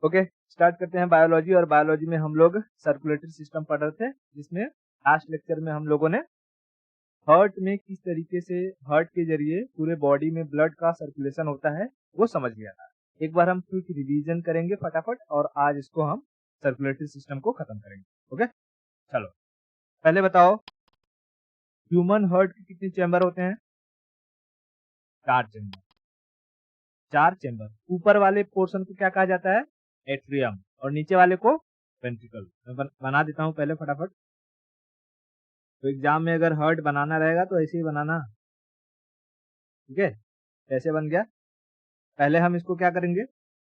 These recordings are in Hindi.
ओके, स्टार्ट करते हैं बायोलॉजी। और बायोलॉजी में हम लोग सर्कुलेटरी सिस्टम पढ़ रहे थे, जिसमें लास्ट लेक्चर में हम लोगों ने हार्ट में किस तरीके से हार्ट के जरिए पूरे बॉडी में ब्लड का सर्कुलेशन होता है वो समझ लिया था। एक बार हम क्विक रिवीजन करेंगे फटाफट, और आज इसको हम सर्कुलेटरी सिस्टम को खत्म करेंगे। ओके, चलो पहले बताओ, ह्यूमन हार्ट के कितने चैम्बर होते हैं? 4 चैम्बर। 4 चैम्बर। ऊपर वाले पोर्शन को क्या कहा जाता है? एट्रियम। और नीचे वाले को वेंट्रिकल। मैं बना देता हूं पहले फटाफट। तो एग्जाम में अगर हार्ट बनाना रहेगा तो ऐसे ही बनाना, ठीक है? कैसे बन गया? पहले हम इसको क्या करेंगे,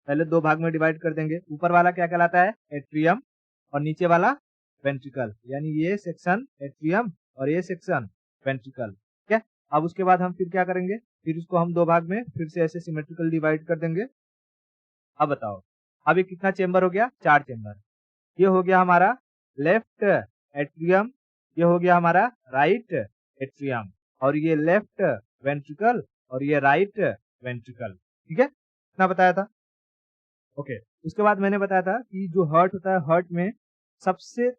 पहले 2 भाग में डिवाइड कर देंगे। ऊपर वाला क्या कहलाता है? एट्रियम। और नीचे वाला वेंट्रिकल, यानी ये सेक्शन एट्रियम और ये सेक्शन वेंट्रिकल। ठीक है, अब उसके बाद हम फिर क्या करेंगे, फिर इसको हम 2 भाग में फिर से ऐसे सिमेट्रिकल डिवाइड कर देंगे। अब बताओ, अब ये कितना चेम्बर हो गया? 4 चेम्बर। ये हो गया हमारा लेफ्ट एट्रियम, ये हो गया हमारा राइट एट्रियम, और ये लेफ्ट वेंट्रिकल और ये राइट वेंट्रिकल। ठीक है, इतना बताया था। ओके, उसके बाद मैंने बताया था कि जो हार्ट होता है, हार्ट में सबसे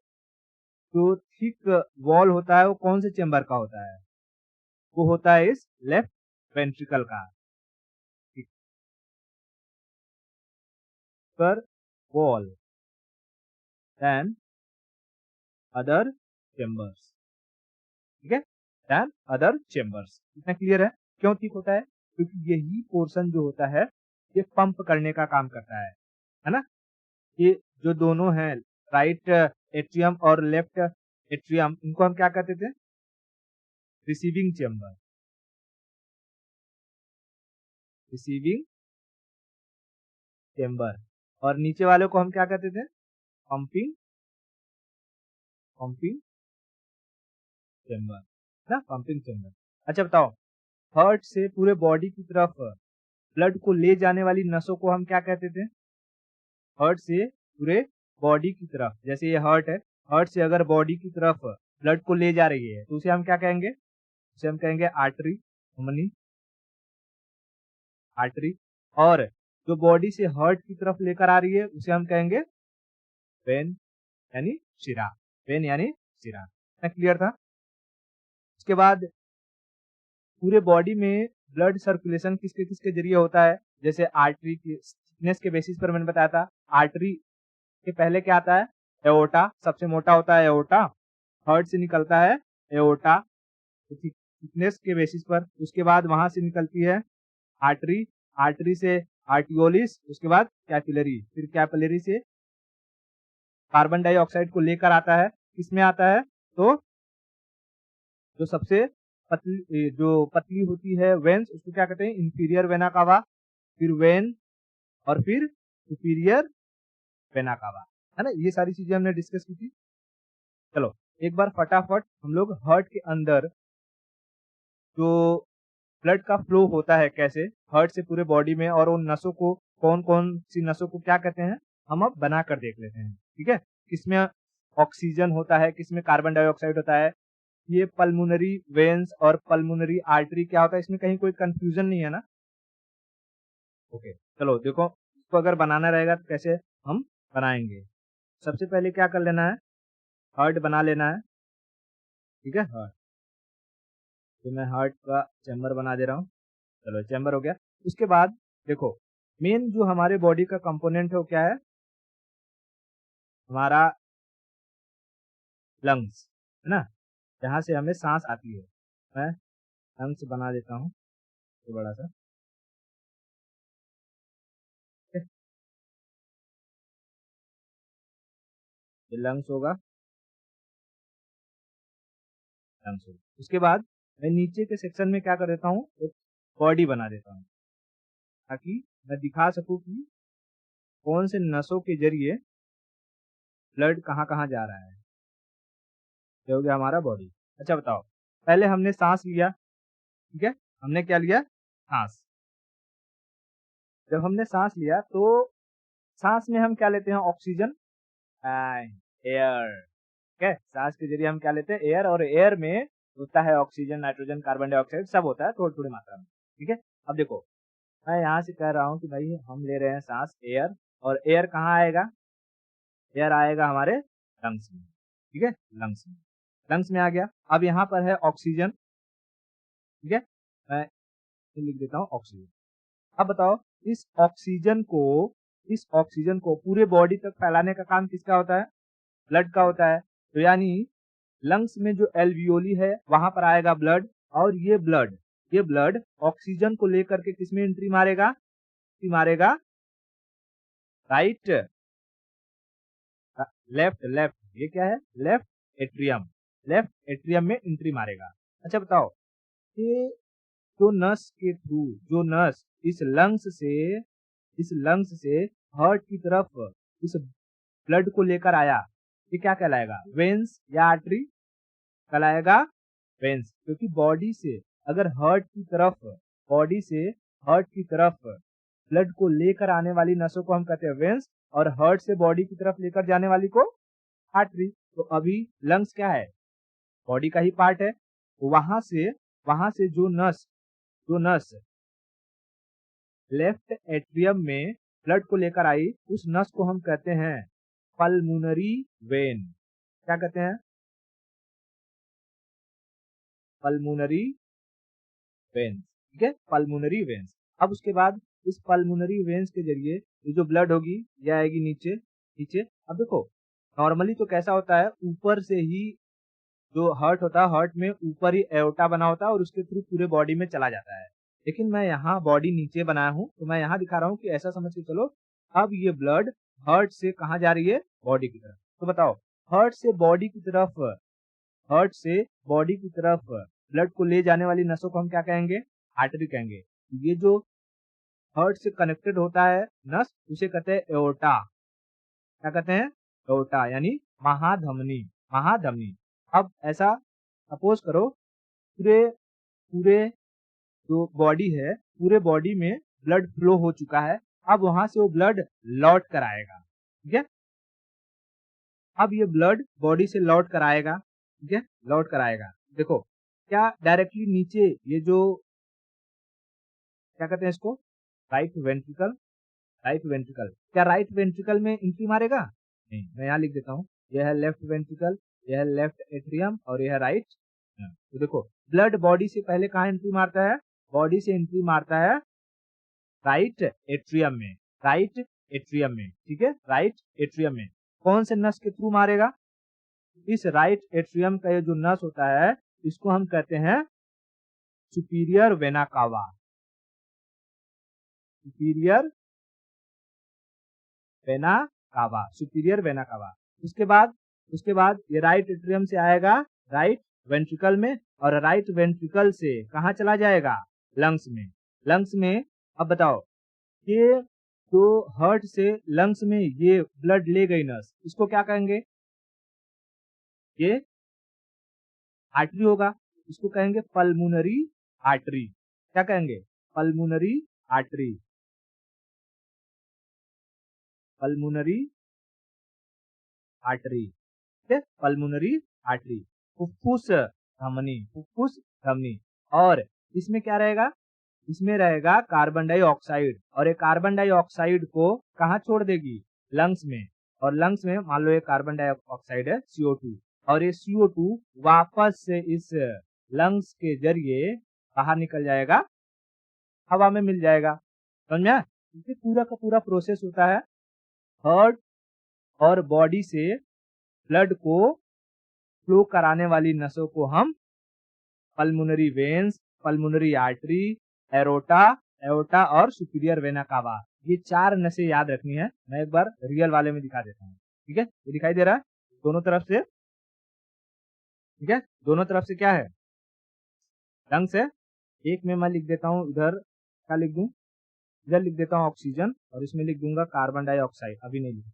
जो थिक वॉल होता है वो कौन से चेम्बर का होता है? वो होता है इस लेफ्ट वेंट्रिकल का। पर वॉल देन अदर चेम्बर्स। ठीक है, देन अदर चेम्बर्स। इतना क्लियर है? क्यों थिक होता है? क्योंकि यही पोर्शन जो होता है ये पंप करने का काम करता है ना? ये जो दोनों हैं, राइट एट्रियम और लेफ्ट एट्रियम, इनको हम क्या कहते थे? Receiving chamber. Receiving chamber. और नीचे वाले को हम क्या कहते थे? पंपिंग पंपिंग चेम्बर ना, पंपिंग चेम्बर। अच्छा बताओ, हार्ट से पूरे बॉडी की तरफ ब्लड को ले जाने वाली नसों को हम क्या कहते थे? हार्ट से पूरे बॉडी की तरफ, जैसे ये हार्ट है, हार्ट से अगर बॉडी की तरफ ब्लड को ले जा रही है तो उसे हम क्या कहेंगे? उसे हम कहेंगे आर्टरी, धमनी, आर्टरी। और जो बॉडी से हार्ट की तरफ लेकर आ रही है उसे हम कहेंगे वेन, यानी शिरा। वेन यानी शिरा। क्लियर था? उसके बाद पूरे बॉडी में ब्लड सर्कुलेशन किसके किसके जरिए होता है? जैसे आर्टरी की थिकनेस के बेसिस पर मैंने बताया था, आर्टरी के पहले क्या आता है? एओर्टा, सबसे मोटा होता है एओर्टा। हार्ट से निकलता है एओर्टा थिकनेस के बेसिस पर। उसके बाद वहां से निकलती है आर्टरी, आर्टरी से आर्टियोलिस, उसके बाद कैपिलरी, फिर कैपिलरी से कार्बन डाइऑक्साइड को लेकर आता है, किसमें आता है? तो जो सबसे पतली होती है वेन्स, उसको क्या कहते हैं? Inferior vena cava. फिर वेन, और फिर सुपीरियर वेना कावा, है ना? ये सारी चीजें हमने डिस्कस की थी। चलो एक बार फटाफट हम लोग हार्ट के अंदर जो ब्लड का फ्लो होता है, कैसे हार्ट से पूरे बॉडी में, और उन नसों को, कौन कौन सी नसों को क्या कहते हैं, हम अब बना कर देख लेते हैं। ठीक है, किसमें ऑक्सीजन होता है, किसमें कार्बन डाइऑक्साइड होता है। ये पल्मोनरी वेन्स और पल्मोनरी आर्टरी क्या होता है, इसमें कहीं कोई कंफ्यूजन नहीं है ना? ओके, चलो देखो, इसको अगर बनाना रहेगा तो कैसे हम बनाएंगे। सबसे पहले क्या कर लेना है? हार्ट बना लेना है। ठीक है, हार्ट, तो मैं हार्ट का चैम्बर बना दे रहा हूँ। चलो चैम्बर हो गया। उसके बाद देखो, मेन जो हमारे बॉडी का कंपोनेंट है वो क्या है? हमारा लंग्स, है ना? जहाँ से हमें सांस आती है। मैं लंग्स बना देता हूँ ये बड़ा सा। ये लंग्स होगा, लंग्स होगा। उसके बाद मैं नीचे के सेक्शन में क्या कर देता हूँ, एक बॉडी बना देता हूँ, ताकि मैं दिखा सकूँ कि कौन से नसों के जरिए ब्लड कहाँ कहाँ जा रहा है। ये हो गया हमारा बॉडी। अच्छा बताओ, पहले हमने सांस लिया, ठीक है? हमने क्या लिया? सांस। जब हमने सांस लिया तो सांस में हम क्या लेते हैं? Oxygen and air. ठीक है, सांस के जरिए हम क्या लेते हैं? एयर। और एयर में होता है ऑक्सीजन, नाइट्रोजन, कार्बन डाइऑक्साइड, सब होता है थोड़ी थोड़ी मात्रा में। ठीक है, अब देखो, मैं यहाँ से कह रहा हूँ कि भाई हम ले रहे हैं सांस, एयर, और एयर कहाँ आएगा? एयर आएगा हमारे लंग्स में, ठीक है, लंग्स में। लंग्स में आ गया। अब यहाँ पर है ऑक्सीजन, ठीक है, मैं लिख देता हूँ ऑक्सीजन। अब बताओ इस ऑक्सीजन को पूरे बॉडी तक फैलाने का काम किसका होता है? ब्लड का होता है। तो यानी लंग्स में जो एल्वियोली है वहां पर आएगा ब्लड, और ये ब्लड ऑक्सीजन को लेकर के किसमें एंट्री मारेगा? राइट, लेफ्ट, ये क्या है? लेफ्ट एट्रियम में एंट्री मारेगा। अच्छा बताओ, ये जो नस इस लंग्स से हार्ट की तरफ इस ब्लड को लेकर आया, ये क्या कहलाएगा? वेन्स या आर्टरी? कहलाएगा वेन्स, क्योंकि बॉडी से हार्ट की तरफ ब्लड को लेकर आने वाली नसों को हम कहते हैं वेन्स, और हार्ट से बॉडी की तरफ लेकर जाने वाली को आर्टरी। तो अभी लंग्स क्या है? बॉडी का ही पार्ट है। वहां से जो नस लेफ्ट एट्रियम में ब्लड को लेकर आई, उस नस को हम कहते हैं पल्मोनरी वेन। क्या कहते हैं? पल्मोनरी वेन्स, ठीक है, पल्मोनरी वेन्स। अब उसके बाद इस पल्मोनरी वेन्स के जरिए ये जो ब्लड होगी ये आएगी नीचे। अब देखो नॉर्मली तो कैसा होता है, ऊपर से ही जो हार्ट होता है, हार्ट में ऊपर ही एओर्टा बना होता है और उसके थ्रू पूरे बॉडी में चला जाता है। लेकिन मैं यहाँ बॉडी नीचे बनाया हूँ, तो मैं यहाँ दिखा रहा हूँ कि ऐसा समझ के चलो, अब ये ब्लड हार्ट से कहाँ जा रही है? बॉडी की तरफ। तो बताओ, हार्ट से बॉडी की तरफ ब्लड को ले जाने वाली नसों को हम क्या कहेंगे? आर्टरी कहेंगे। ये जो हार्ट से कनेक्टेड होता है नस, उसे कहते हैं एओर्टा। क्या कहते हैं? एओर्टा, यानी महाधमनी। अब ऐसा सपोज करो, पूरे जो बॉडी है, पूरे बॉडी में ब्लड फ्लो हो चुका है। अब वहां से वो ब्लड लौट कर आएगा, ठीक है। अब ये ब्लड बॉडी से लौट कर आएगा, ठीक है, लौट कर आएगा। देखो क्या डायरेक्टली नीचे ये जो क्या कहते हैं इसको? राइट वेंट्रिकल, क्या राइट वेंट्रिकल में एंट्री मारेगा? नहीं, मैं यहाँ लिख देता हूँ, यह है लेफ्ट वेंट्रिकल, यह है लेफ्ट एट्रियम और यह है राइट। तो देखो ब्लड बॉडी से पहले कहाँ एंट्री मारता है? बॉडी से एंट्री मारता है राइट एट्रियम में, ठीक है, राइट एट्रियम में। कौन से नस के थ्रू मारेगा? इस राइट एट्रियम का ये जो नस होता है, इसको हम कहते हैं superior vena cava. Superior vena cava. उसके बाद ये राइट एट्रियम से आएगा राइट वेंट्रिकल में, और राइट वेंट्रिकल से कहाँ चला जाएगा? लंग्स में। अब बताओ, ये जो हार्ट से लंग्स में ये ब्लड ले गई नस, इसको क्या कहेंगे? ये आर्टरी होगा, इसको कहेंगे पल्मोनरी आर्टरी। क्या कहेंगे? पल्मोनरी आर्टरी, ठीक है, पल्मोनरी आर्टरी। फुफ्फुस धमनी। और इसमें क्या रहेगा? इसमें रहेगा कार्बन डाइऑक्साइड, और ये कार्बन डाइऑक्साइड को कहाँ छोड़ देगी? लंग्स में। और लंग्स में मान लो ये कार्बन डाइऑक्साइड है CO2, और ये CO2 वापस से इस लंग्स के जरिए बाहर निकल जाएगा, हवा में मिल जाएगा। समझ में? ये पूरा का पूरा प्रोसेस होता है। हार्ट और बॉडी से ब्लड को फ्लो कराने वाली नसों को हम pulmonary veins, pulmonary artery, aorta और सुपीरियर वेना कावा, ये 4 नसें याद रखनी है। मैं एक बार रियल वाले में दिखा देता हूँ, ठीक है। ये दिखाई दे रहा है दोनों तरफ से, ठीक है, दोनों तरफ से क्या है? लंग्स है। एक में मैं लिख देता हूँ, इधर क्या लिख दूं? इधर लिख देता हूँ ऑक्सीजन, और इसमें लिख दूंगा कार्बन डाइऑक्साइड, अभी नहीं लिखा,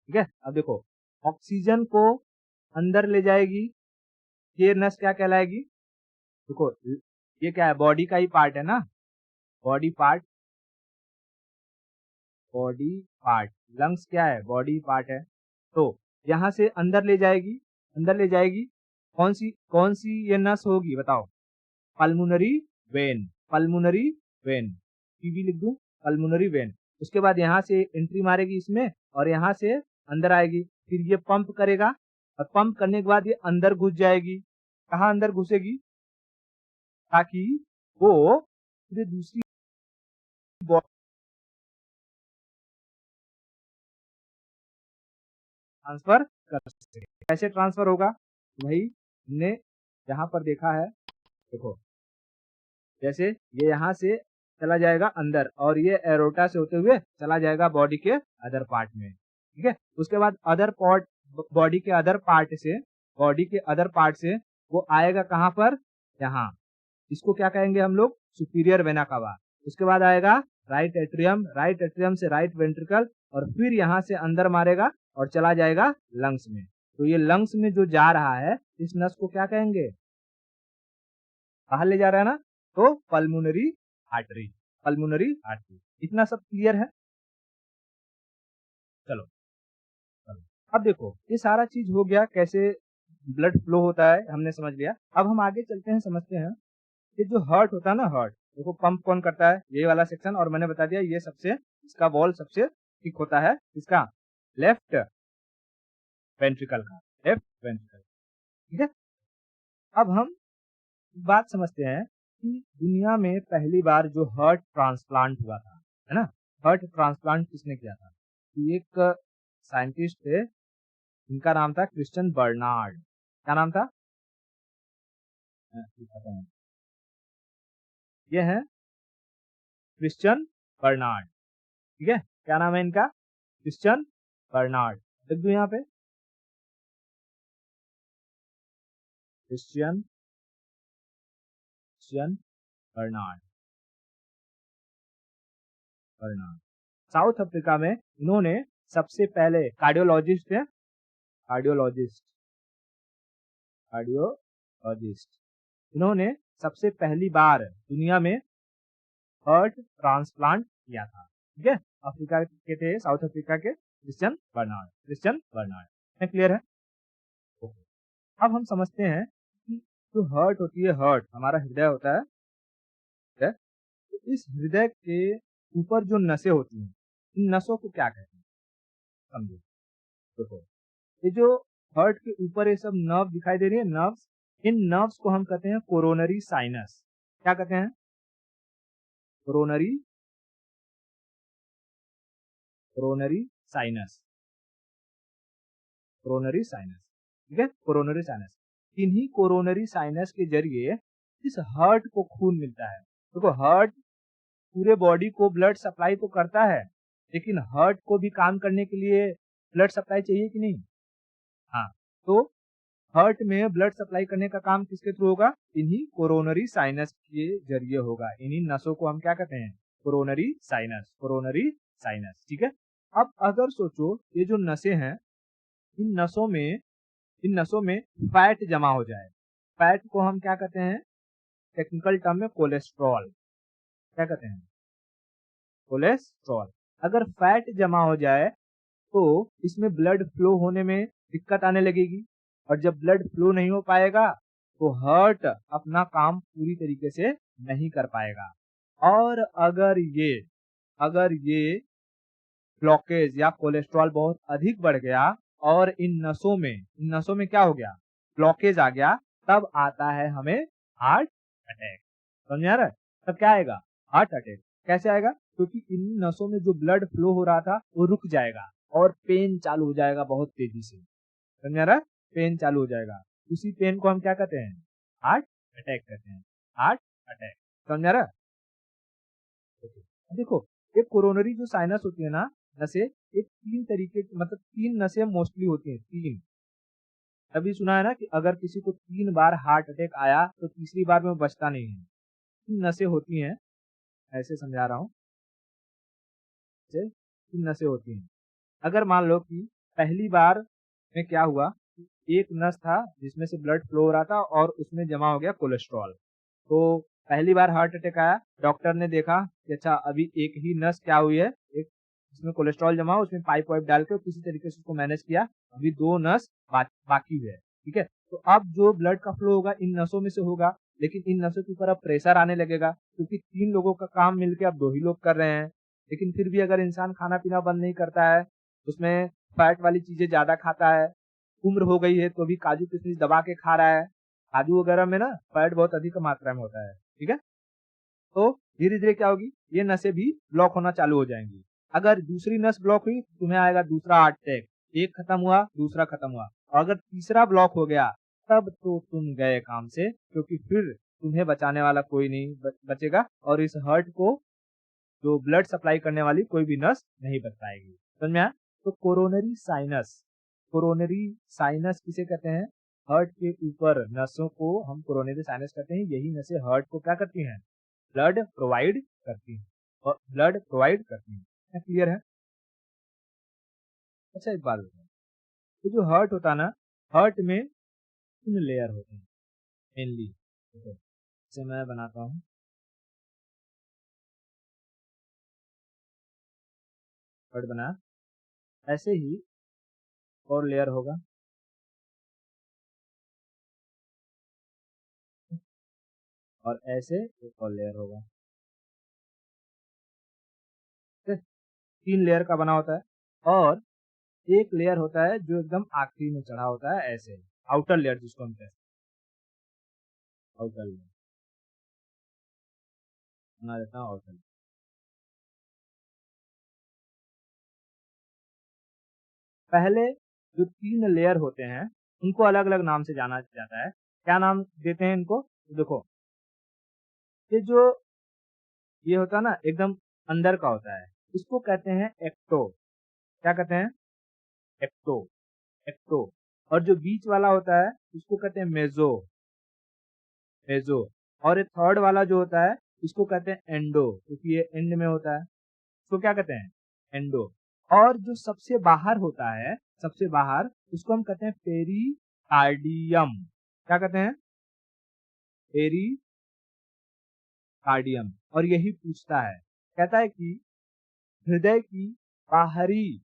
ठीक है। अब देखो ऑक्सीजन को अंदर ले जाएगी, ये नस क्या कहलाएगी? देखो ये क्या है? बॉडी का ही पार्ट है ना, बॉडी पार्ट। लंग्स क्या है? बॉडी पार्ट है। तो यहाँ से अंदर ले जाएगी। कौन सी ये नस होगी? बताओ। पल्मोनरी वेन, पीवी लिख दूं, पल्मोनरी वेन। उसके बाद यहाँ से एंट्री मारेगी इसमें और यहाँ से अंदर आएगी, फिर ये पंप करेगा और पंप करने के बाद ये अंदर घुस जाएगी। कहाँ अंदर घुसेगी? ताकि वो फिर दूसरी ट्रांसफर कर सके। कैसे ट्रांसफर होगा? वही हमने यहाँ पर देखा है, देखो जैसे ये यहाँ से चला जाएगा अंदर और ये एरोटा से होते हुए चला जाएगा बॉडी के अदर पार्ट में, ठीक है। उसके बाद बॉडी के अदर पार्ट से वो आएगा कहाँ पर? यहाँ। इसको क्या कहेंगे हम लोग? Superior vena cava. उसके बाद आएगा राइट एट्रियम से राइट वेंट्रिकल और फिर यहाँ से अंदर मारेगा और चला जाएगा लंग्स में। तो ये लंग्स में जो जा रहा है इस नस को क्या कहेंगे? बाहर ले जा रहा है ना, तो पल्मोनरी आर्टरी। इतना सब क्लियर है? चलो अब देखो ये सारा चीज हो गया, कैसे ब्लड फ्लो होता है हमने समझ लिया। अब हम आगे चलते हैं, समझते हैं कि जो हार्ट होता है ना, हार्ट देखो पंप कौन करता है? ये वाला सेक्शन, और मैंने बता दिया ये सबसे, इसका वॉल सबसे थिक होता है, इसका लेफ्ट वेंट्रिकल का, ठीक है। अब हम बात समझते हैं कि दुनिया में पहली बार जो हार्ट ट्रांसप्लांट हुआ था, है ना, हार्ट ट्रांसप्लांट किसने किया था? एक साइंटिस्ट थे, इनका नाम था क्रिश्चियन बर्नार्ड। क्या नाम था? ये है क्रिश्चियन बर्नार्ड, ठीक है। क्या नाम है इनका? Christian Barnard. लिख दो यहाँ पे, क्रिश्चियन बर्नार्ड। साउथ अफ्रीका में इन्होंने सबसे पहले कार्डियोलॉजिस्ट थे, इन्होंने सबसे पहली बार दुनिया में हार्ट ट्रांसप्लांट किया था, ठीक है। अफ्रीका के थे, साउथ अफ्रीका के क्रिश्चियन बर्नार्ड। क्लियर है? अब हम समझते हैं कि जो हार्ट होती है, हार्ट हमारा हृदय होता है, ठीक है? तो इस हृदय के ऊपर जो नसें होती हैं, इन नसों को क्या कहते हैं? समझो, देखो ये जो हार्ट के ऊपर ये सब नर्व दिखाई दे रही है, नर्व्स, इन नर्व्स को हम कहते हैं कोरोनरी साइनस। क्या कहते हैं? कोरोनरी साइनस, ठीक है, कोरोनरी साइनस। इन्हीं कोरोनरी साइनस के जरिए इस हार्ट को खून मिलता है। देखो हार्ट पूरे बॉडी को ब्लड सप्लाई तो करता है, लेकिन हार्ट को भी काम करने के लिए ब्लड सप्लाई चाहिए कि नहीं? हाँ, तो हार्ट में ब्लड सप्लाई करने का काम किसके थ्रू होगा? इन्हीं कोरोनरी साइनस के जरिए होगा। इन्हीं नसों को हम क्या कहते हैं? कोरोनरी साइनस, ठीक है। अब अगर सोचो ये जो नसें हैं, इन नसों में फैट जमा हो जाए, फैट को हम क्या कहते हैं? टेक्निकल टर्म में कोलेस्ट्रॉल। क्या कहते हैं? कोलेस्ट्रॉल। अगर फैट जमा हो जाए तो इसमें ब्लड फ्लो होने में दिक्कत आने लगेगी, और जब ब्लड फ्लो नहीं हो पाएगा तो हार्ट अपना काम पूरी तरीके से नहीं कर पाएगा। और अगर ये ब्लॉकेज या कोलेस्ट्रॉल बहुत अधिक बढ़ गया और इन नसों में क्या हो गया? ब्लॉकेज आ गया, तब आता है हमें हार्ट अटैक। समझ आ रहा है? तब क्या आएगा? Heart attack. कैसे आएगा? क्योंकि इन नसों में जो ब्लड फ्लो हो रहा था वो रुक जाएगा और पेन चालू हो जाएगा बहुत तेजी से। समझ आ रहा है? पेन चालू हो जाएगा, उसी पेन को हम क्या कहते हैं? हार्ट अटैक कहते हैं, हार्ट अटैक। समझ आ रहा है? देखो ये कोरोनरी जो साइनस होती है ना, नसें, एक तीन तरीके, मतलब तीन नसें मोस्टली होती हैं, तीन। अभी सुना है ना कि अगर किसी को 3 बार हार्ट अटैक आया तो तीसरी बार में बचता नहीं है। तीन नसें होती हैं, ऐसे समझा रहा हूँ, तीन नसें होती हैं। अगर मान लो कि पहली बार में क्या हुआ, एक नस था जिसमें से ब्लड फ्लो हो रहा था और उसमें जमा हो गया कोलेस्ट्रॉल, तो पहली बार हार्ट अटैक आया, डॉक्टर ने देखा कि अच्छा अभी एक ही नस क्या हुई है, एक जिसमें कोलेस्ट्रॉल जमा, उसमें पाइप वाइप डाल के किसी तरीके से उसको मैनेज किया, अभी 2 नस बाकी है, ठीक है। तो अब जो ब्लड का फ्लो होगा इन नसों में से होगा, लेकिन इन नसों के ऊपर अब प्रेशर आने लगेगा, क्योंकि 3 लोगों का काम मिलकर अब 2 ही लोग कर रहे हैं, लेकिन फिर भी अगर इंसान खाना पीना बंद नहीं करता है, उसमें फैट वाली चीजें ज्यादा खाता है, उम्र हो गई है तो भी काजू किशमिश दबा के खा रहा है, काजू वगैरह में ना फैट बहुत अधिक मात्रा में होता है, ठीक है। तो धीरे धीरे क्या होगी, ये नसें भी ब्लॉक होना चालू हो जाएंगी। अगर दूसरी नस ब्लॉक हुई तो तुम्हें आएगा दूसरा अटैक, एक खत्म हुआ दूसरा खत्म हुआ, और अगर तीसरा ब्लॉक हो गया तब तो तुम गए काम से, क्योंकि फिर तुम्हें बचाने वाला कोई नहीं बचेगा, और इस हर्ट को जो ब्लड सप्लाई करने वाली कोई भी नस नहीं बच पाएगी। समझ में आया? तो कोरोनरी साइनस, कोरोनरी साइनस किसे कहते हैं? हर्ट के ऊपर नसों को हम कोरोनरी साइनस कहते हैं। यही नसें हर्ट को क्या करती हैं? ब्लड प्रोवाइड करती हैं, और ब्लड प्रोवाइड करती हैं। क्या क्लियर है? अच्छा एक बात बताओ, तो जो हर्ट होता है ना, हर्ट में 3 लेयर होते हैं मेनली। देखो इसे मैं बनाता हूँ, हर्ट बना, ऐसे ही और लेयर होगा, और ऐसे एक और लेयर होगा। ठीक है? 3 लेयर का बना होता है, और एक लेयर होता है जो एकदम आखिरी में चढ़ा होता है, ऐसे आउटर लेयर जिसको हम कहते हैं, आउटर लेयर बना देता हूँ, आउटर लेयर। पहले जो 3 लेयर होते हैं उनको अलग अलग नाम से जाना जाता है। क्या नाम देते हैं इनको? तो देखो, ये जो ये होता है ना एकदम अंदर का होता है, इसको कहते हैं एक्टो। क्या कहते हैं? Ecto, ecto. और जो बीच वाला होता है उसको कहते हैं मेजो, मेजो। और ये थर्ड वाला जो होता है इसको कहते हैं एंडो, क्योंकि ये एंड में होता है, इसको क्या कहते हैं? एंडो। और जो सबसे बाहर होता है, सबसे बाहर, उसको हम कहते हैं पेरिकार्डियम। क्या कहते हैं? पेरिकार्डियम। और यही पूछता है, कहता है कि हृदय की बाहरी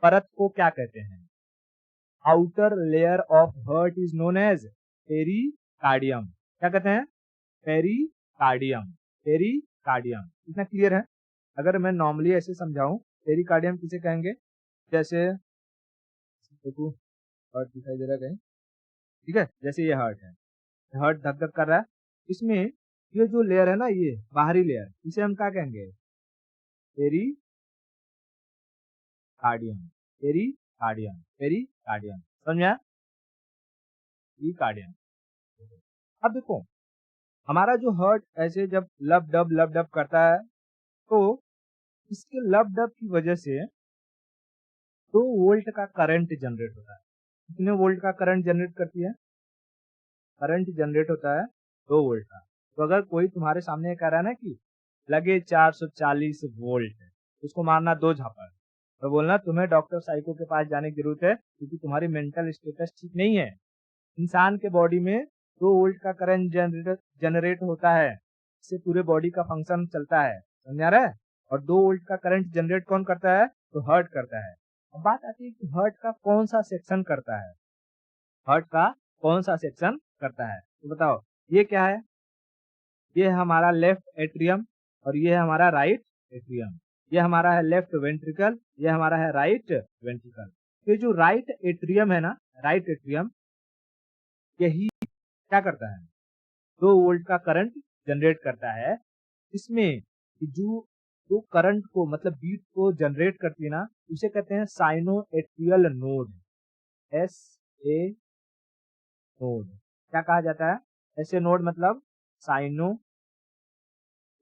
परत को क्या कहते हैं? Outer layer of heart is known as pericardium. क्या कहते हैं? Pericardium, pericardium. इतना क्लियर है? अगर मैं नॉर्मली ऐसे समझाऊं, पेरिकार्डियम किसे कहेंगे? जैसे देखो, हर्ट दिखाई दे रहा है कहीं? ठीक है, जैसे ये हर्ट है, हर्ट धक धक कर रहा है, इसमें ये जो लेयर है ना, ये बाहरी लेयर, इसे हम क्या कहेंगे? Pericardium, pericardium, pericardium. समझ में आया? पेरिकार्डियम। अब देखो, हमारा जो हर्ट ऐसे जब लब डब करता है, तो इसके लब डब की वजह से 2 वोल्ट का करंट जनरेट होता है। कितने वोल्ट का करंट जनरेट करती है? करंट जनरेट होता है 2 वोल्ट का। तो अगर कोई तुम्हारे सामने कह रहा है ना कि लगे 440 वोल्ट, उसको मारना 2 झापड़, तो बोलना तुम्हें डॉक्टर साइको के पास जाने की जरूरत है, क्योंकि तुम्हारी मेंटल स्टेटस ठीक नहीं है। इंसान के बॉडी में 2 वोल्ट का करंट जनरेट होता है, इससे पूरे बॉडी का फंक्शन चलता है। समझ आ रहा है? और 2 वोल्ट का करंट जनरेट कौन करता है? तो हर्ट करता है। अब बात आती है कि हर्ट का कौन सा सेक्शन करता है, हर्ट का कौन सा सेक्शन करता है? तो बताओ, ये क्या है? ये है हमारा लेफ्ट एट्रियम, और ये है हमारा राइट एट्रियम। ये हमारा है लेफ्ट वेंट्रिकल, ये हमारा है राइट वेंट्रिकल। ये जो राइट एट्रियम है ना, राइट एट्रियम, यही क्या करता है? 2 वोल्ट का करंट जनरेट करता है। इसमें जो जो करंट को मतलब बीट को जनरेट करती है ना, उसे कहते हैं cyano atrial node, S A node. क्या कहा जाता है? ऐसे नोड मतलब cyano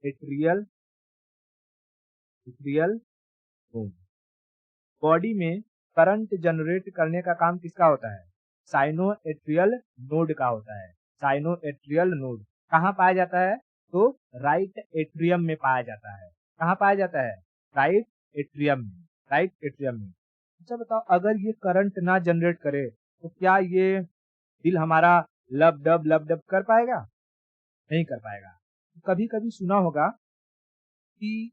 atrial, atrial node. Body में करंट जनरेट करने का काम किसका होता है? साइनो एट्रियल नोड का होता है। साइनो एट्रियल नोड कहाँ पाया जाता है? तो राइट एट्रियम में पाया जाता है। कहाँ पाया जाता है? राइट एट्रियम में, राइट एट्रियम में। अच्छा बताओ, अगर ये करंट ना जनरेट करे तो क्या ये दिल हमारा लब डब कर पाएगा? नहीं कर पाएगा। कभी कभी सुना होगा कि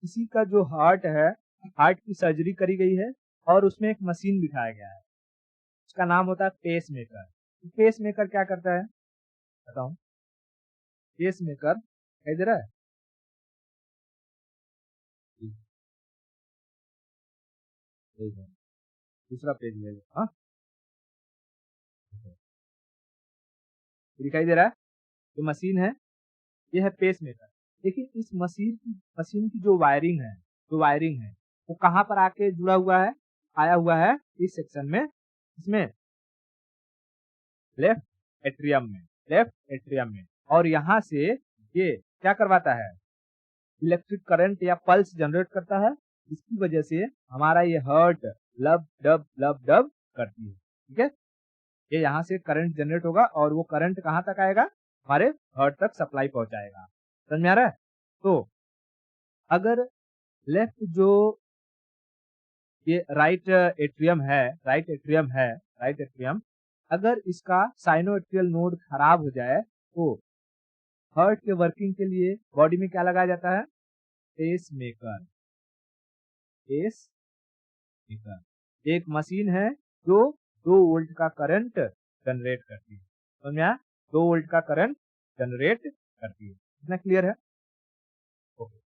किसी का जो हार्ट है, हार्ट की सर्जरी करी गई है, और उसमें एक मशीन बिठाया गया है, उसका नाम होता है पेस मेकर। पेस मेकर क्या करता है बताऊं? पेस मेकर दिखाई दे रहा है? पेज है, दूसरा पेज ले लो। हाँ, दिखाई दे रहा है, जो मशीन है ये है पेस मेकर। देखिए इस मशीन की जो वायरिंग है वो कहाँ पर आके जुड़ा हुआ है, आया हुआ है इस सेक्शन में, इसमें लेफ्ट एट्रियम में और यहाँ से ये क्या करवाता है, इलेक्ट्रिक करंट या पल्स जनरेट करता है, इसकी वजह से हमारा ये हार्ट लब डब करती है। ठीक है, ये यहाँ से करंट जनरेट होगा और वो करंट कहाँ तक आएगा, हमारे हार्ट तक सप्लाई पहुंचाएगा। समझ में आ रहा है? तो अगर लेफ्ट जो ये राइट एट्रियम अगर इसका साइनोएट्रियल नोड खराब हो जाए तो हार्ट के वर्किंग के लिए बॉडी में क्या लगाया जाता है, पेस मेकर। एक मशीन है जो 2 वोल्ट का करंट जनरेट करती है। समझ में आया? 2 वोल्ट का करंट जनरेट करती है। इतना क्लियर है? ओके।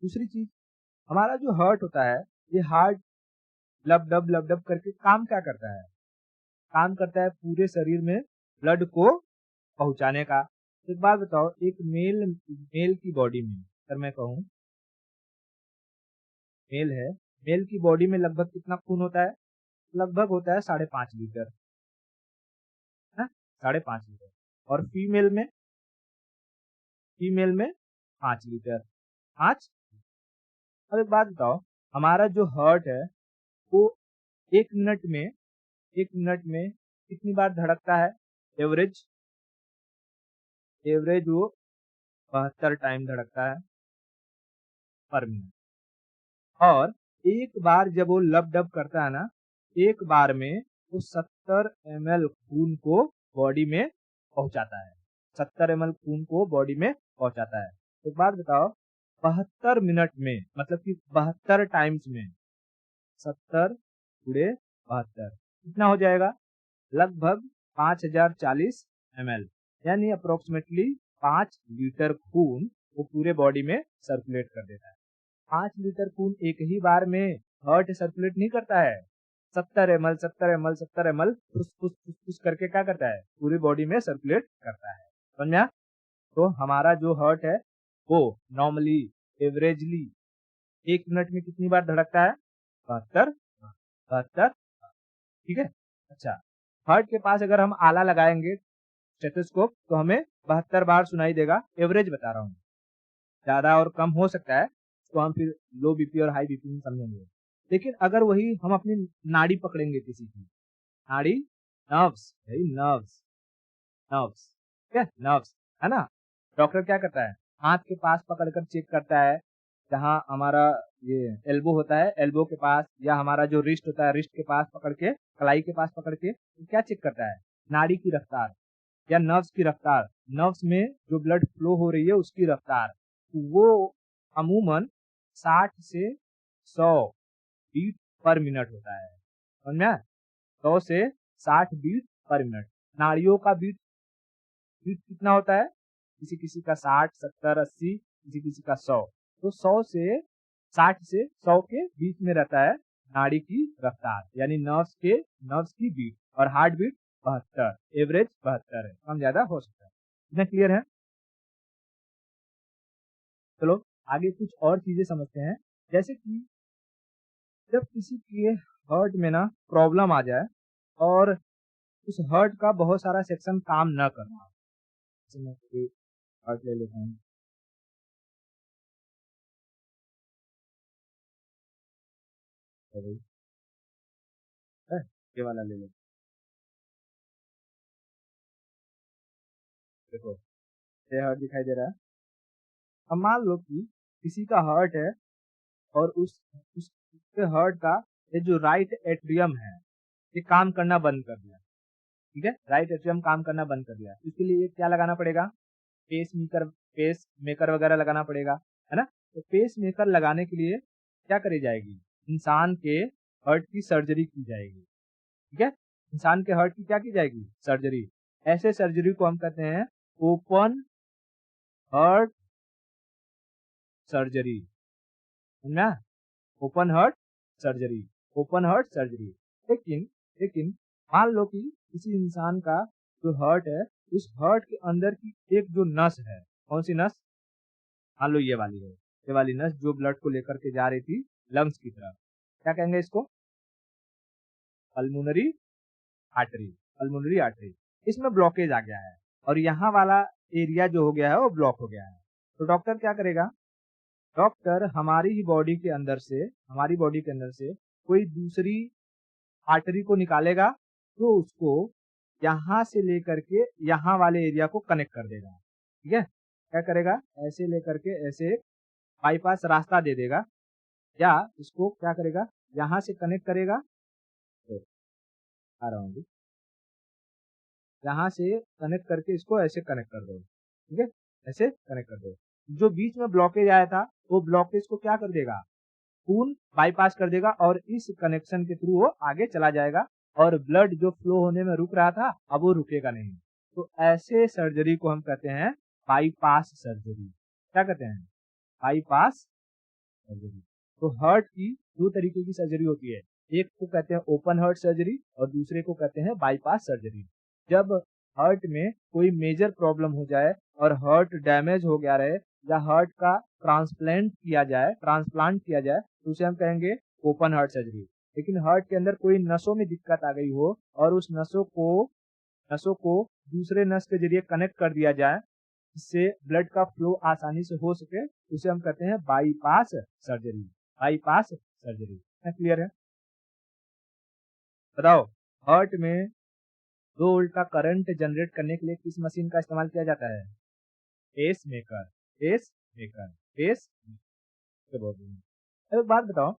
दूसरी चीज, हमारा जो हार्ट होता है, ये हार्ट लब डब करके काम क्या करता है, काम करता है पूरे शरीर में ब्लड को पहुंचाने का। एक बात बताओ, एक मेल की बॉडी में अगर मैं कहूँ मेल है, मेल की बॉडी में लगभग कितना खून होता है, लगभग होता है 5.5 लीटर, है 5.5 लीटर। और फीमेल में 5 लीटर, 5। अब एक बात बताओ, हमारा जो हार्ट है वो एक मिनट में कितनी बार धड़कता है, एवरेज वो 72 टाइम धड़कता है पर मिनट। और एक बार जब वो लब डब करता है ना, एक बार में वो 70 ml खून को बॉडी में पहुंचाता है, 70 ml खून को बॉडी में पहुंचाता है। एक बात बताओ, 72 मिनट में, मतलब कि 72 टाइम्स में 70 गुणे 72 कितना हो जाएगा, लगभग 5040 ml, यानी अप्रोक्सीमेटली 5 लीटर खून वो पूरे बॉडी में सर्कुलेट कर देता है। 5 लीटर खून एक ही बार में हार्ट सर्कुलेट नहीं करता है, 70 ml फुस करके क्या करता है, पूरी बॉडी में सर्कुलेट करता है। समझा? तो हमारा जो हार्ट है वो नॉर्मली एवरेजली 1 मिनट में कितनी बार धड़कता है, 72। ठीक है, अच्छा, हार्ट के पास अगर हम आला लगाएंगे स्टेथोस्कोप तो हमें 72 बार सुनाई देगा, एवरेज बता रहा हूँ, ज्यादा और कम हो सकता है, तो हम फिर लो बीपी और हाई बीपी में समझेंगे। लेकिन अगर वही हम अपनी नाड़ी पकड़ेंगे, किसी की नाड़ी, नर्व्स, नर्व्स क्या, नर्व्स है ना, डॉक्टर क्या करता है, हाथ के पास पकड़कर चेक करता है, जहाँ हमारा ये एल्बो होता है, एल्बो के पास, या हमारा जो रिस्ट होता है, रिस्ट के पास पकड़ के, कलाई के पास पकड़ के, तो क्या चेक करता है, नाड़ी की रफ्तार या नर्व्स की रफ्तार, नर्व्स में जो ब्लड फ्लो हो रही है उसकी रफ्तार, तो वो अमूमन 60 से 100 बीट पर मिनट होता है। समझ में? 100 से 60 बीट पर मिनट। नाड़ियों का बीट बीट कितना होता है, किसी किसी का 60, 70, 80, किसी किसी का 100, तो 60 से 100 के बीच में रहता है नाड़ी की रफ्तार, यानी नर्व्स की बीट। और हार्ट बीट 72, एवरेज 72 है, कम ज्यादा हो सकता है। इतना क्लियर है? चलो आगे कुछ और चीजें समझते हैं, जैसे कि जब किसी के हार्ट में ना प्रॉब्लम आ जाए और उस हार्ट का बहुत सारा सेक्शन काम न करना, जैसे मैं कोई हार्ट ले लेता हूँ, है, ये वाला ले लो, देखो ये हार्ट दिखाई दे रहा है। अब मान लो कि किसी का हार्ट है और उसके हार्ट का ये जो राइट एट्रियम है ये काम करना बंद कर दिया। ठीक है, राइट एट्रियम काम करना बंद कर दिया, इसके लिए क्या लगाना पड़ेगा, पेस मेकर वगैरह लगाना पड़ेगा, है ना। तो पेस मेकर लगाने के लिए क्या करी जाएगी, इंसान के हार्ट की सर्जरी की जाएगी। ठीक है, इंसान के हार्ट की क्या की जाएगी, सर्जरी। ऐसे सर्जरी को हम कहते हैं ओपन हार्ट सर्जरी, समझा, open heart surgery. Open heart surgery. लेकिन लेकिन मान लो कि किसी इंसान का जो हार्ट है, उस हार्ट के अंदर की एक जो नस है, कौन सी नस? मान लो ये वाली है, ये वाली नस जो ब्लड को लेकर के जा रही थी लंग्स की तरफ, क्या कहेंगे इसको? Pulmonary artery. पल्मोनरी आर्टरी, इसमें ब्लॉकेज आ गया है और यहाँ वाला एरिया जो हो गया है वो ब्लॉक हो गया है। तो डॉक्टर क्या करेगा? डॉक्टर हमारी ही बॉडी के अंदर से, हमारी बॉडी के अंदर से कोई दूसरी आर्टरी को निकालेगा, तो उसको यहाँ से लेकर के यहाँ वाले एरिया को कनेक्ट कर देगा। ठीक है, क्या करेगा? ऐसे लेकर के ऐसे बाईपास रास्ता दे देगा, या इसको क्या करेगा? यहाँ से कनेक्ट करेगा, तो आ रहा हूँ, यहाँ से कनेक्ट करके इसको ऐसे कनेक्ट कर दो। ठीक है, ऐसे कनेक्ट कर दो। जो बीच में ब्लॉकेज आया था वो ब्लॉकेज को क्या कर देगा? खून बाईपास कर देगा और इस कनेक्शन के थ्रू वो आगे चला जाएगा और ब्लड जो फ्लो होने में रुक रहा था अब वो रुकेगा नहीं। तो ऐसे सर्जरी को हम कहते हैं बाईपास सर्जरी। क्या कहते हैं? Bypass surgery. तो हार्ट की दो तरीके की सर्जरी होती है, एक को कहते हैं ओपन हार्ट सर्जरी और दूसरे को कहते हैं बाईपास सर्जरी। जब हार्ट में कोई मेजर प्रॉब्लम हो जाए और हार्ट डैमेज हो गया रहे या हार्ट का ट्रांसप्लांट किया जाए तो उसे हम कहेंगे ओपन हार्ट सर्जरी। लेकिन हार्ट के अंदर कोई नसों में दिक्कत आ गई हो और उस नसों को दूसरे नस के जरिए कनेक्ट कर दिया जाए जिससे ब्लड का फ्लो आसानी से हो सके, उसे हम कहते हैं bypass surgery. Bypass surgery clear है? बताओ, हार्ट में 2 वोल्ट का करंट जनरेट करने के लिए किस मशीन का इस्तेमाल किया जाता है? Pacemaker. Pacemaker, pacemaker. एक बात बताओ,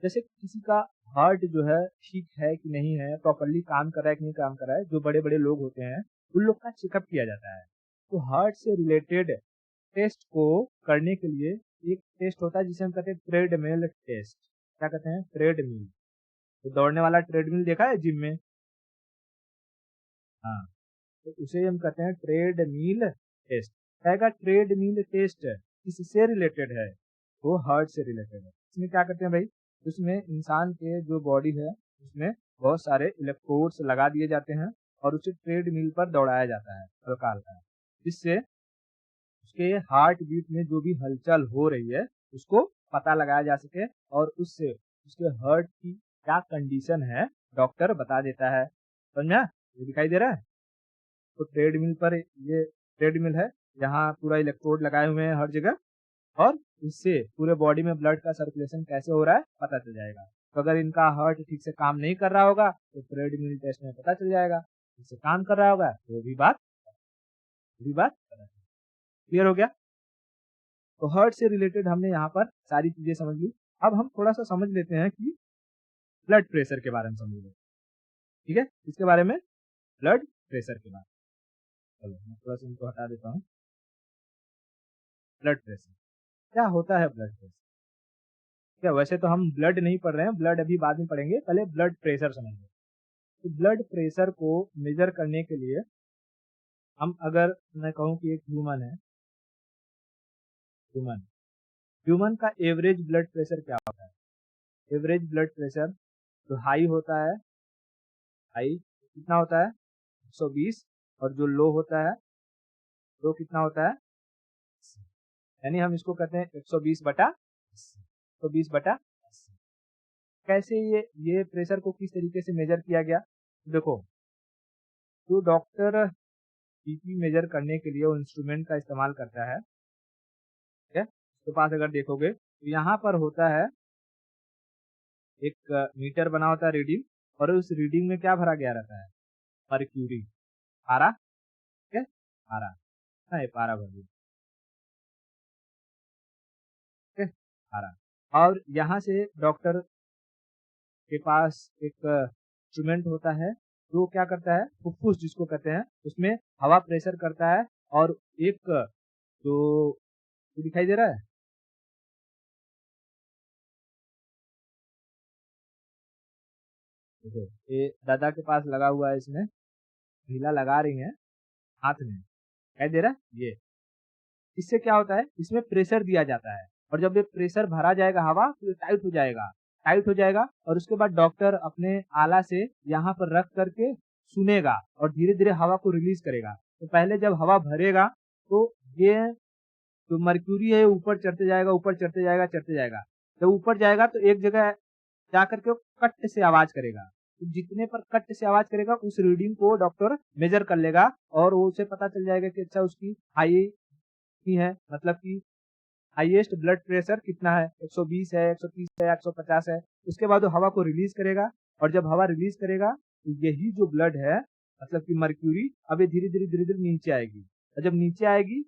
जैसे किसी का हार्ट जो है ठीक है कि नहीं है, प्रॉपरली काम कर रहा है कि नहीं काम कर रहा है, जो बड़े बड़े लोग होते हैं उन लोग का चेकअप किया जाता है। तो हार्ट से रिलेटेड टेस्ट को करने के लिए एक टेस्ट होता है जिसे हम कहते हैं ट्रेडमिल टेस्ट। क्या कहते हैं? ट्रेडमिल। तो दौड़ने वाला ट्रेडमिल देखा है जिम में? हाँ, तो उसे हम कहते हैं ट्रेडमिल टेस्ट। कहेगा ट्रेडमिल टेस्ट किससे रिलेटेड है? वो हार्ट से रिलेटेड है। इसमें क्या करते हैं भाई? उसमें इंसान के जो बॉडी है उसमें बहुत सारे इलेक्ट्रोड्स लगा दिए जाते हैं और उसे ट्रेडमिल पर दौड़ाया जाता है हल्का हल्का, जिससे उसके हार्ट बीट में जो भी हलचल हो रही है उसको पता लगाया जा सके और उससे उसके हार्ट की क्या कंडीशन है डॉक्टर बता देता है। समझा? ये दिखाई दे रहा है? तो ट्रेडमिल पर ये ट्रेडमिल है, यहाँ पूरा इलेक्ट्रोड लगाए हुए हैं हर जगह और इससे पूरे बॉडी में ब्लड का सर्कुलेशन कैसे हो रहा है पता चल जाएगा। तो अगर इनका हार्ट ठीक से काम नहीं कर रहा होगा तो ट्रेडमिल टेस्ट में पता चल जाएगा, ठीक से काम कर रहा होगा तो वो भी बात क्लियर हो गया। तो हार्ट से रिलेटेड हमने यहाँ पर सारी चीजें समझ ली। अब हम थोड़ा सा समझ लेते हैं कि ब्लड प्रेशर के बारे में समझ लेते हैं। ठीक है, इसके बारे में, ब्लड प्रेशर के बारे में। चलो मैं थोड़ा सा इनको हटा देता हूँ। ब्लड प्रेशर क्या होता है? ब्लड प्रेशर क्या, वैसे तो हम ब्लड नहीं पढ़ रहे हैं, ब्लड अभी बाद में पढ़ेंगे, पहले ब्लड प्रेशर समझ लो। तो ब्लड प्रेशर को मेजर करने के लिए हम, अगर मैं कहूँ कि एक ह्यूमन ह्यूमन का एवरेज ब्लड प्रेशर क्या होता है? एवरेज ब्लड प्रेशर जो हाई होता है, हाई कितना होता है? 120, और जो लो होता है लो कितना होता है? 80। यानी हम इसको कहते हैं 120/80। 120/80। कैसे ये प्रेशर को किस तरीके से मेजर किया गया? देखो, जो डॉक्टर बीपी मेजर करने के लिए वो इंस्ट्रूमेंट का इस्तेमाल करता है, ठीक है, उसके पास अगर देखोगे तो यहाँ पर होता है एक मीटर बना होता है रीडिंग, और उस रीडिंग में क्या भरा गया रहता है? मर्क्यूरी, पारा। ठीक है, पारा, हाँ ये पारा भर दिया, ठीक है, पारा। और यहाँ से डॉक्टर के पास एक इंस्ट्रूमेंट होता है जो क्या करता है? फुफ्फुस जिसको कहते हैं, उसमें हवा प्रेशर करता है और एक जो दिखाई दे रहा है, देखो ये दादा के पास लगा हुआ है, इसमें ढीला लगा रही है हाथ में, दिखाई दे रहा है ये। इससे क्या होता है? इसमें प्रेशर दिया जाता है और जब ये प्रेशर भरा जाएगा हवा तो ये टाइट हो जाएगा टाइट हो जाएगा और उसके बाद डॉक्टर अपने आला से यहाँ पर रख करके सुनेगा और धीरे धीरे हवा को रिलीज करेगा। तो पहले जब हवा भरेगा तो ये जो मर्क्यूरी है ऊपर चढ़ते जाएगा, ऊपर चढ़ते जाएगा, चढ़ते जाएगा। जब ऊपर जाएगा तो एक जगह जाकर के वो कट से आवाज करेगा। तो जितने पर कट से आवाज करेगा उस रीडिंग को डॉक्टर मेजर कर लेगा और वो उसे पता चल जाएगा कि अच्छा उसकी हाई की है, मतलब कि हाईएस्ट ब्लड प्रेशर कितना है, 120 है, 130 है, 150 है। उसके बाद वो हवा को रिलीज करेगा और जब हवा रिलीज करेगा तो यही जो ब्लड है मतलब कि मर्क्यूरी अब ये धीरे धीरे धीरे धीरे नीचे आएगी और जब नीचे आएगी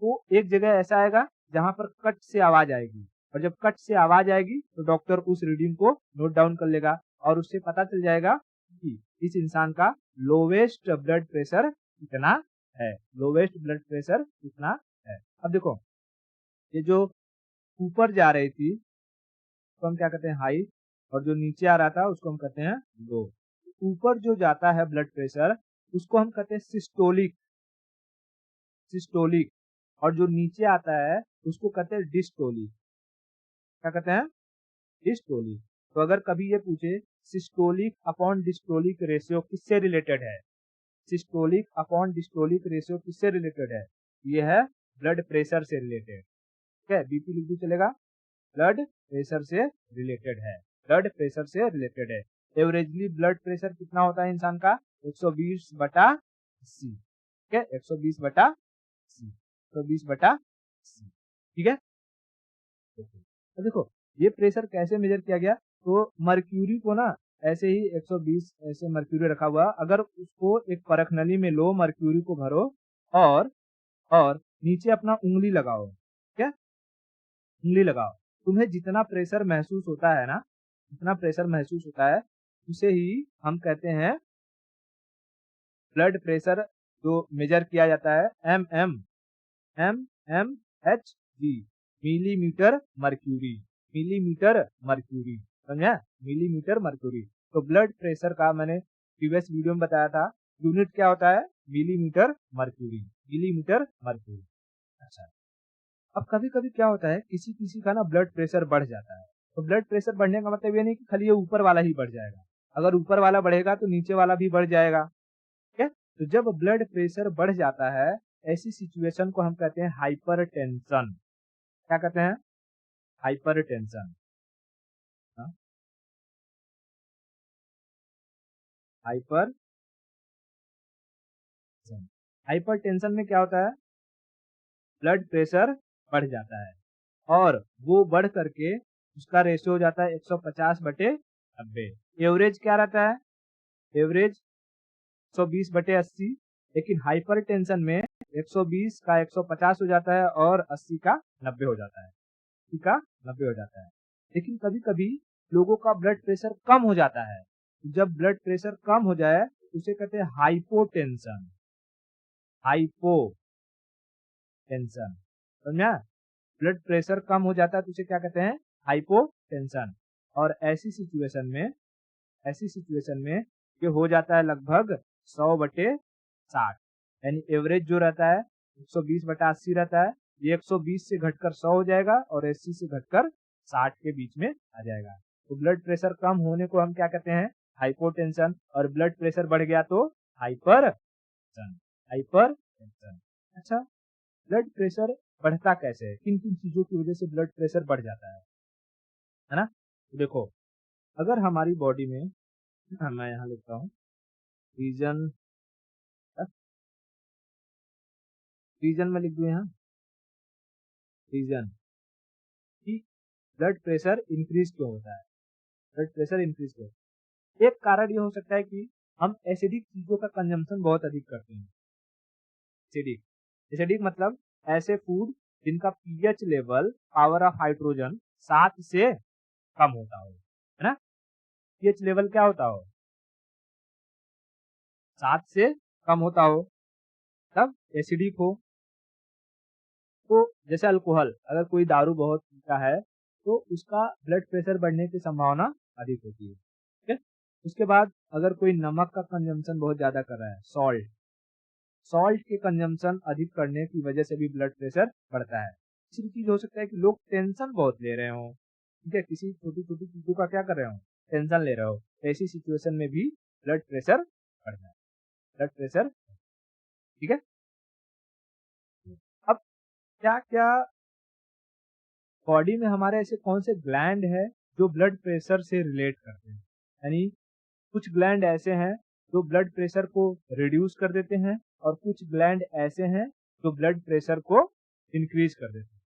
तो एक जगह ऐसा आएगा जहां पर कट से आवाज आएगी और जब कट से आवाज आएगी तो डॉक्टर उस रीडिंग को नोट डाउन कर लेगा और उससे पता चल जाएगा कि इस इंसान का लोवेस्ट ब्लड प्रेशर कितना है, लोवेस्ट ब्लड प्रेशर कितना है। अब देखो ये जो ऊपर जा रही थी उसको हम क्या कहते हैं हाई और जो नीचे आ रहा था उसको हम कहते हैं लो। ऊपर जो जाता है ब्लड प्रेशर उसको हम कहते हैं सिस्टोलिक, सिस्टोलिक और जो नीचे आता है उसको कहते हैं डिस्टोलिक। क्या कहते हैं? डिस्टोलिक। तो अगर कभी ये पूछे सिस्टोलिक अपॉन डिस्टोलिक रेशियो किससे रिलेटेड है, सिस्टोलिक अपॉन डिस्टोलिक रेशियो किससे रिलेटेड है, ये है ब्लड प्रेशर से रिलेटेड। ठीक है, बीपी लिख भी चलेगा, ब्लड प्रेशर से रिलेटेड है, ब्लड प्रेशर से रिलेटेड है। एवरेजली ब्लड प्रेशर कितना होता है इंसान का, 120/80। ठीक है, 120/80, 120/80। ठीक है, तो देखो ये प्रेशर कैसे मेजर किया गया, तो मर्क्यूरी को ना ऐसे ही 120 ऐसे मर्क्यूरी रखा हुआ, अगर उसको एक परख नली में लो, मर्क्यूरी को भरो और नीचे अपना उंगली लगाओ। क्या, उंगली लगाओ, तुम्हें जितना प्रेशर महसूस होता है ना, जितना प्रेशर महसूस होता है उसे ही हम कहते हैं ब्लड प्रेशर जो मेजर किया जाता है mmHg, millimetre mercury, millimetre mercury, समझा, मिलीमीटर मर्क्यूरी। तो ब्लड प्रेशर का मैंने प्रीवियस वीडियो में बताया था यूनिट क्या होता है, मिलीमीटर मर्क्यूरी, मिलीमीटर मर्क्यूरी। अच्छा, अब कभी कभी क्या होता है किसी किसी का ना ब्लड प्रेशर बढ़ जाता है, तो ब्लड प्रेशर बढ़ने का मतलब ये नहीं कि खाली ये ऊपर वाला ही बढ़ जाएगा, अगर ऊपर वाला बढ़ेगा तो नीचे वाला भी बढ़ जाएगा। ठीक है, तो जब ब्लड प्रेशर बढ़ जाता है ऐसी सिचुएशन को हम कहते हैं हाइपरटेंशन। क्या कहते हैं, हाइपरटेंशन। हाइपर हाइपरटेंशन में क्या होता है, ब्लड प्रेशर बढ़ जाता है और वो बढ़ करके उसका रेशियो हो जाता है 150/90। एवरेज क्या रहता है, एवरेज 120/80, लेकिन हाइपरटेंशन में 120 का 150 हो जाता है और 80 का 90 हो जाता है, 80 का 90 हो जाता है। लेकिन कभी कभी लोगों का ब्लड प्रेशर कम हो जाता है, जब ब्लड प्रेशर कम हो जाए उसे कहते हैं हाइपोटेंशन, हाइपोटेंशन, समझा, ब्लड प्रेशर कम हो जाता है तो उसे क्या कहते हैं, हाइपोटेंशन। और ऐसी सिचुएशन में ये हो जाता है लगभग 100/60, यानी एवरेज जो रहता है 120/80 रहता है, ये 120 से घटकर 100 हो जाएगा और 80 से घटकर 60 के बीच में आ जाएगा। तो ब्लड प्रेशर कम होने को हम क्या कहते हैं, हाइपोटेंशन, और ब्लड प्रेशर बढ़ गया तो हाइपरटेंशन, हाइपरटेंशन। अच्छा, ब्लड प्रेशर बढ़ता कैसे है, किन किन चीजों की वजह से ब्लड प्रेशर बढ़ जाता है ना। तो देखो अगर हमारी बॉडी में, मैं यहाँ लिखता हूँ रीजन, रीजन में लिख दूं यहाँ, रीजन कि ब्लड प्रेशर इंक्रीज क्यों होता है, ब्लड प्रेशर इंक्रीज क्यों। एक कारण ये हो सकता है कि हम एसिडिक चीजों का कंजम्पशन बहुत अधिक करते हैं। एसिडिक, एसिडिक मतलब ऐसे फूड जिनका pH level power of hydrogen 7 से कम होता हो, है ना, पीएच लेवल क्या होता हो, 7 से कम होता हो, तब एसिडिक हो। तो जैसे अल्कोहल, अगर कोई दारू बहुत पीता है तो उसका ब्लड प्रेशर बढ़ने की संभावना अधिक होती है। ठीक है, उसके बाद अगर कोई नमक का कंजम्पशन बहुत ज्यादा कर रहा है, सॉल्ट, सॉल्ट के कंजम्पशन अधिक करने की वजह से भी ब्लड प्रेशर बढ़ता है। तीसरी चीज हो सकता है कि लोग टेंशन बहुत ले रहे हो, ठीक है, किसी छोटी छोटी चीजों का क्या कर रहे हो, टेंशन ले रहे हो, ऐसी सिचुएशन में भी ब्लड प्रेशर बढ़ जाए, ब्लड प्रेशर। ठीक है, अब क्या क्या बॉडी में हमारे ऐसे कौन से ग्लैंड है जो ब्लड प्रेशर से रिलेट करते हैं, यानी कुछ ग्लैंड ऐसे हैं जो ब्लड प्रेशर को रिड्यूस कर देते हैं और कुछ ग्लैंड ऐसे हैं जो ब्लड प्रेशर को इंक्रीज कर देते हैं।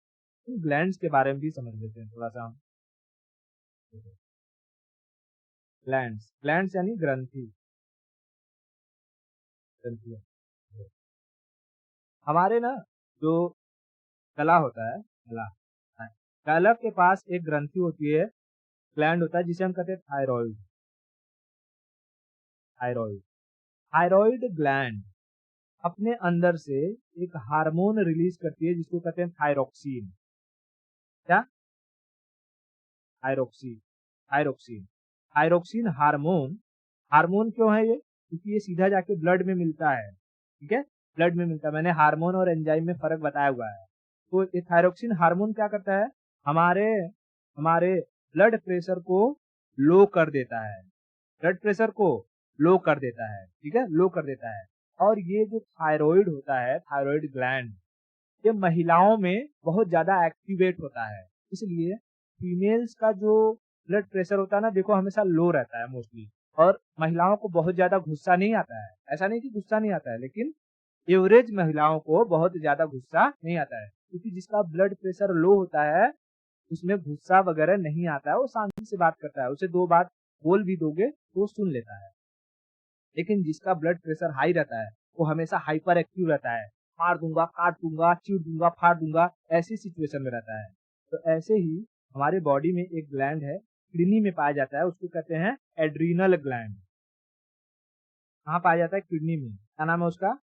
इन ग्लैंड्स के बारे में भी समझ लेते हैं थोड़ा सा हम। ग्लैंड्स, ग्लैंड्स यानी ग्रंथि, ग्रंथियां। हमारे ना जो गला होता है, गला, हाँ, गला के पास एक ग्रंथि होती है, ग्लैंड होता है जिसे हम कहते हैं थायराइड। थायराइड, थायराइड ग्लैंड अपने अंदर से एक हार्मोन रिलीज करती है जिसको कहते हैं थायरोक्सिन। क्या? Thyroxine, thyroxine, thyroxine hormone. Hormone क्यों है ये? क्योंकि ये सीधा जाके ब्लड में मिलता है। ठीक है, ब्लड में मिलता है। मैंने हार्मोन और एंजाइम में फर्क बताया हुआ है। तो ये थायरोक्सिन हार्मोन क्या करता है, हमारे हमारे ब्लड प्रेशर को लो कर देता है, ब्लड प्रेशर को लो कर देता है। ठीक है, लो कर देता है। और ये जो थायराइड होता है, थायराइड ग्लैंड, ये महिलाओं में बहुत ज्यादा एक्टिवेट होता है। इसलिए फीमेल्स का जो ब्लड प्रेशर होता है ना, देखो हमेशा लो रहता है मोस्टली, और महिलाओं को बहुत ज्यादा गुस्सा नहीं आता है। ऐसा नहीं कि गुस्सा नहीं आता है, लेकिन एवरेज महिलाओं को बहुत ज्यादा गुस्सा नहीं आता है, क्योंकि जिसका ब्लड प्रेशर लो होता है उसमें गुस्सा वगैरह नहीं आता है, वो शांति से बात करता है, उसे दो बात बोल भी दोगे तो वो सुन लेता है। लेकिन जिसका ब्लड प्रेशर हाई रहता है वो हमेशा हाइपर एक्टिव रहता है, मार दूंगा, काट दूंगा, चीर दूंगा, फाड़ दूंगा, ऐसी सिचुएशन में रहता है। तो ऐसे ही हमारे बॉडी में एक ग्लैंड है, किडनी में पाया जाता है, उसको कहते हैं एड्रीनल ग्लैंड। कहाँ पाया जाता है? किडनी में। क्या नाम है उसका?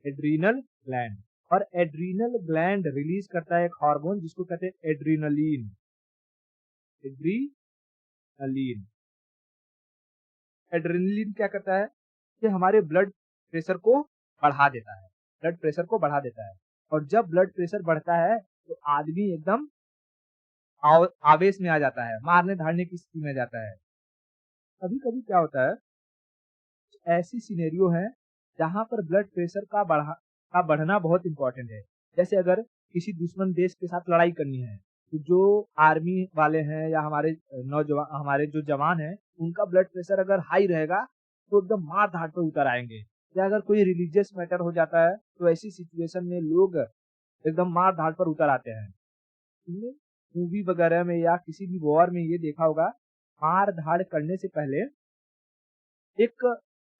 Adrenal gland. और एड्रीनल ग्लैंड रिलीज करता है एक हार्मोन जिसको कहते हैं एड्रीनलिन। एड्रीनलिन, एड्रेनलिन क्या करता है कि हमारे ब्लड प्रेशर को बढ़ा देता है, ब्लड प्रेशर को बढ़ा देता है। और जब ब्लड प्रेशर बढ़ता है तो आदमी एकदम आवेश में आ जाता है, मारने धाड़ने की स्थिति में जाता है। कभी कभी क्या होता है, ऐसी सिनेरियो है जहां पर ब्लड प्रेशर का बढ़ना बहुत इंपॉर्टेंट है। जैसे अगर किसी दुश्मन देश के साथ लड़ाई करनी है, तो जो आर्मी वाले हैं या हमारे नौजवान, हमारे जो जवान हैं, उनका ब्लड प्रेशर अगर हाई रहेगा तो एकदम मार धाड़ पर उतर आएंगे। या अगर कोई रिलीजियस मैटर हो जाता है तो ऐसी सिचुएशन में लोग एकदम मार धाड़ पर उतर आते हैं। तुमने मूवी वगैरह में या किसी भी वॉर में ये देखा होगा, मार धाड़ करने से पहले एक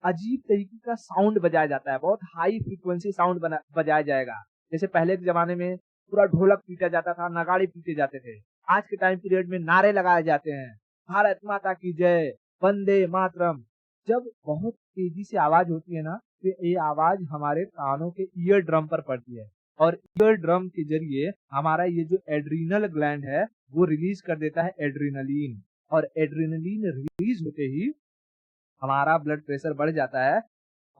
अजीब तरीके का साउंड बजाया जाता है, बहुत हाई फ्रीक्वेंसी साउंड बजाया जाएगा। जैसे पहले के जमाने में पूरा ढोलक पीटा जाता था, नगाड़े पीटे जाते थे। आज के टाइम पीरियड में नारे लगाए जाते हैं, भारत माता की जय, वंदे मातरम। जब बहुत तेजी से आवाज होती है ना, तो ये आवाज हमारे कानों के ईयर ड्रम पर पड़ती है, और ईयर ड्रम के जरिए हमारा ये जो एड्रीनल ग्लैंड है वो रिलीज कर देता है एड्रीनलिन। और एड्रीनलिन रिलीज होते ही हमारा ब्लड प्रेशर बढ़ जाता है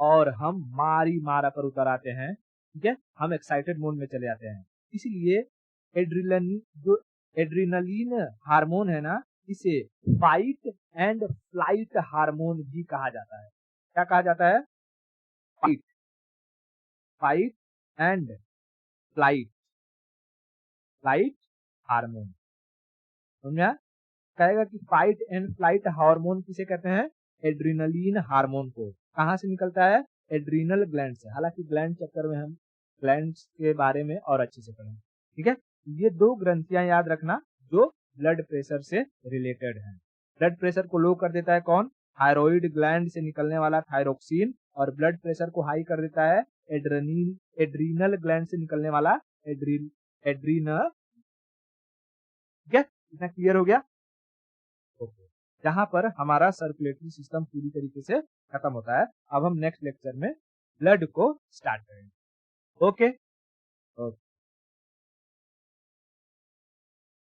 और हम मारी मारा पर उतर आते हैं। ठीक है, हम एक्साइटेड मोड में चले जाते हैं। इसलिए जो एड्रीनलिन हार्मोन है ना, इसे फाइट एंड फ्लाइट हार्मोन भी कहा जाता है। क्या कहा जाता है? Fight, fight and flight, flight hormone. समझा? कहेगा कि फाइट एंड फ्लाइट हार्मोन किसे कहते हैं? एड्रीनलिन हार्मोन को। कहां से निकलता है? एड्रीनल ग्लैंड से। हालांकि ग्लैंड चक्कर में हम ग्लैंड्स के बारे में और अच्छे से पढ़ेंगे। ठीक है, ये दो ग्रंथियां याद रखना जो ब्लड प्रेशर से रिलेटेड हैं। ब्लड प्रेशर को लो कर देता है कौन? थायराइड ग्लैंड से निकलने वाला थायरोक्सिन। और ब्लड प्रेशर को हाई कर देता है एड्रीनल ग्लैंड से निकलने वाला एड्रीनल। ठीक है, इतना क्लियर हो गया? ओके, जहां पर हमारा सर्कुलेटरी सिस्टम पूरी तरीके से खत्म होता है। अब हम नेक्स्ट लेक्चर में ब्लड को स्टार्ट करेंगे। Okay, okay.